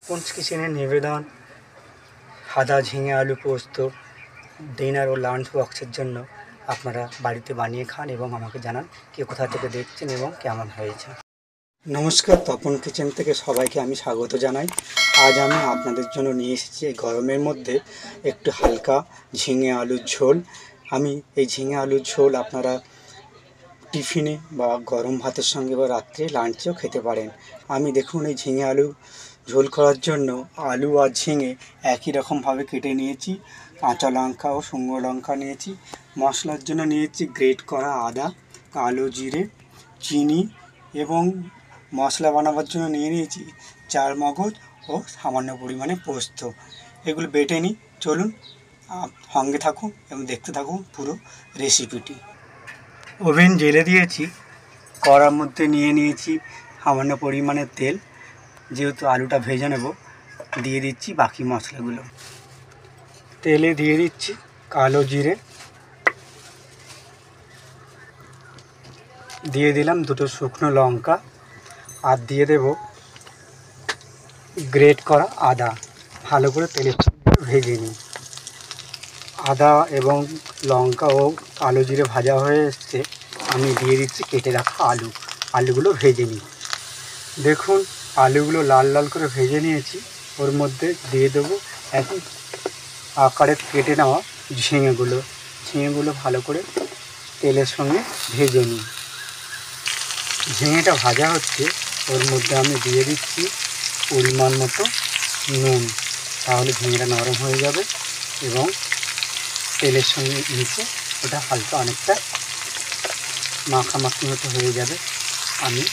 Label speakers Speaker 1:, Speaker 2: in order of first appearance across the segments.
Speaker 1: তপনস কিচেনের নিবেদন সাদা ঝিঙে আলু পোস্ত ডিনার ও লাঞ্চ বক্সের জন্য আপনারা বাড়িতে বানিয়ে খান এবং আমাকে জানান কে কোথা থেকে দেখছেন এবং কেমন হয়েছে। নমস্কার, তপন কিচেন থেকে সবাইকে আমি স্বাগত জানাই। আজ আমি আপনাদের জন্য নিয়ে এসেছি এই গরমের মধ্যে একটু হালকা ঝিঙে আলুর ঝোল। আমি এই ঝিঙে আলুর ঝোল আপনারা টিফিনে বা গরম ভাতের সঙ্গে বা রাত্রে লাঞ্চেও খেতে পারেন। আমি দেখুন এই ঝিঙে আলু ঝোল করার জন্য আলু আর ঝিঙে একই রকমভাবে কেটে নিয়েছি। কাঁচা লঙ্কা ও শুকনো লঙ্কা নিয়েছি। মশলার জন্য নিয়েছি গ্রেট করা আদা, কালো জিরে, চিনি এবং মশলা বানাবার জন্য নিয়েছি চারমগজ ও সামান্য পরিমাণে পোস্ত। এগুলো বেটে নিই। চলুন সঙ্গে থাকুন এবং দেখতে থাকুন পুরো রেসিপিটি। ওভেন জ্বেলে দিয়েছি। কড়ার মধ্যে নিয়ে নিয়েছি সামান্য পরিমাণে তেল। যেহেতু আলুটা ভেজে নেব, দিয়ে দিচ্ছি বাকি মশলাগুলো। তেলে দিয়ে দিচ্ছি কালো জিরে, দিয়ে দিলাম দুটো শুকনো লঙ্কা, আর দিয়ে দেব গ্রেট করা আদা। ভালো করে তেলের সঙ্গে ভেজে নিই। আদা এবং লঙ্কা ও কালো জিরে ভাজা হয়ে এসছে। আমি দিয়ে দিচ্ছি কেটে রাখা আলুগুলো ভেজে নিই। দেখুন আলুগুলো লাল লাল করে ভেজে নিয়েছি। ওর মধ্যে দিয়ে দেবো একই আকারে কেটে নেওয়া ঝিঙেগুলো ভালো করে তেলের সঙ্গে ভেজে নিই। ঝিঙেটা ভাজা হচ্ছে, ওর মধ্যে আমি দিয়ে দিচ্ছি পরিমাণ মতো নুন। তাহলে ঝিঙেটা নরম হয়ে যাবে এবং তেলের সঙ্গে মিশে ওটা হালকা অনেকটা মাখামাখি মতো হয়ে যাবে। আমি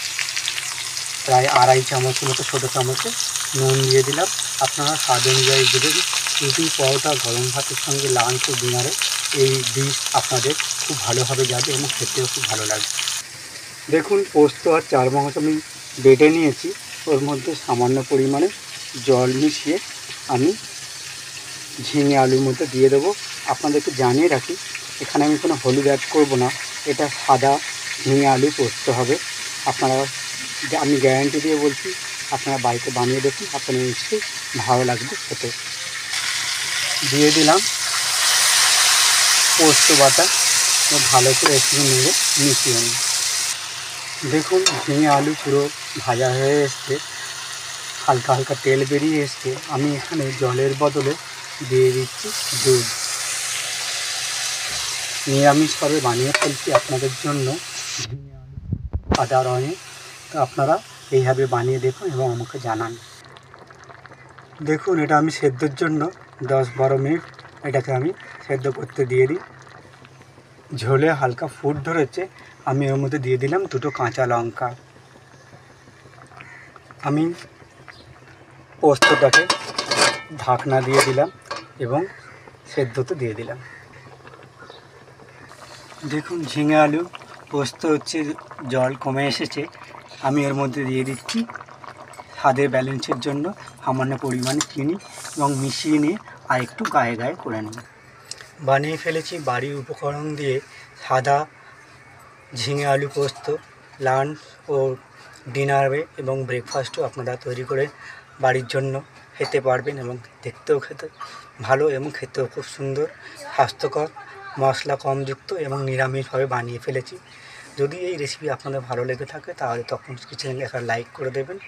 Speaker 1: প্রায় 2.5 চামচ মতো ছোটো চামচে নুন দিয়ে দিলাম। আপনারা স্বাদ অনুযায়ী দেবেন। রুটি, পরোটা, গরম ভাতের সঙ্গে লাঞ্চ ও ডিনারে এই ডিশ আপনাদের খুব ভালোভাবে যাবে এবং খেতেও খুব ভালো লাগবে। দেখুন পোস্ত আর চারমগজ আমি বেটে নিয়েছি। ওর মধ্যে সামান্য পরিমাণে জল মিশিয়ে আমি ঝিঙে আলুর মধ্যে দিয়ে দেবো। আপনাদেরকে জানিয়ে রাখি, এখানে আমি কোনো হলুদ অ্যাড করব না। এটা সাদা ঝিঙে আলু পোস্ত হবে। আপনারা, আমি গ্যারান্টি দিয়ে বলছি, আপনারা বাড়িতে বানিয়ে দেখুন, আপনাদের নিশ্চয়ই ভালো লাগবে খেতে। দিয়ে দিলাম পোস্ত বাটা, ভালো করে একটু নেড়ে মিশিয়ে নিই। দেখুন ঝিঙে আলু পুরো ভাজা হয়ে এসছে, হালকা হালকা তেল বেরিয়ে এসছে। আমি এখানে জলের বদলে দিয়ে দিচ্ছি দুধ। নিরামিষভাবে বানিয়ে ফেলছি আপনাদের জন্য ঝিঙে আলু আদা রঙে। তো আপনারা এইভাবে বানিয়ে দেখুন এবং আমাকে জানান। দেখুন এটা আমি সেদ্ধর জন্য 10-12 মিনিট এটাকে আমি সেদ্ধ করতে দিয়ে দিই। ঝোলে হালকা ফুট ধরেছে। আমি এর মধ্যে দিয়ে দিলাম দুটো কাঁচা লঙ্কা। আমি পোস্তটাকে ঢাকনা দিয়ে দিলাম এবং সেদ্ধতে দিয়ে দিলাম। দেখুন ঝিঙে আলু পোস্ত হচ্ছে, জল কমে এসেছে। আমি এর মধ্যে দিয়ে দিচ্ছি স্বাদের ব্যালেন্সের জন্য সামান্য পরিমাণে চিনি এবং মিশিয়ে নিয়ে আর একটু গায়ে গায়ে করে নিই। বানিয়ে ফেলেছি বাড়ির উপকরণ দিয়ে সাদা ঝিঙে আলু পোস্ত। লাঞ্চ ও ডিনারে এবং ব্রেকফাস্টও আপনারা তৈরি করে বাড়ির জন্য খেতে পারবেন এবং দেখতেও খেতে ভালো এবং খেতেও খুব সুন্দর, স্বাস্থ্যকর, মশলা কমযুক্ত এবং নিরামিষভাবে বানিয়ে ফেলেছি। যদি এই রেসিপি আপনাদের ভালো লেগে থাকে তাহলে তপনস কিচেনে একটা লাইক করে দেবেন।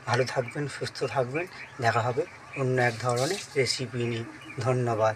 Speaker 1: ভালো থাকবেন, সুস্থ থাকবেন। দেখা হবে অন্য এক ধরনের রেসিপি নিয়ে। ধন্যবাদ।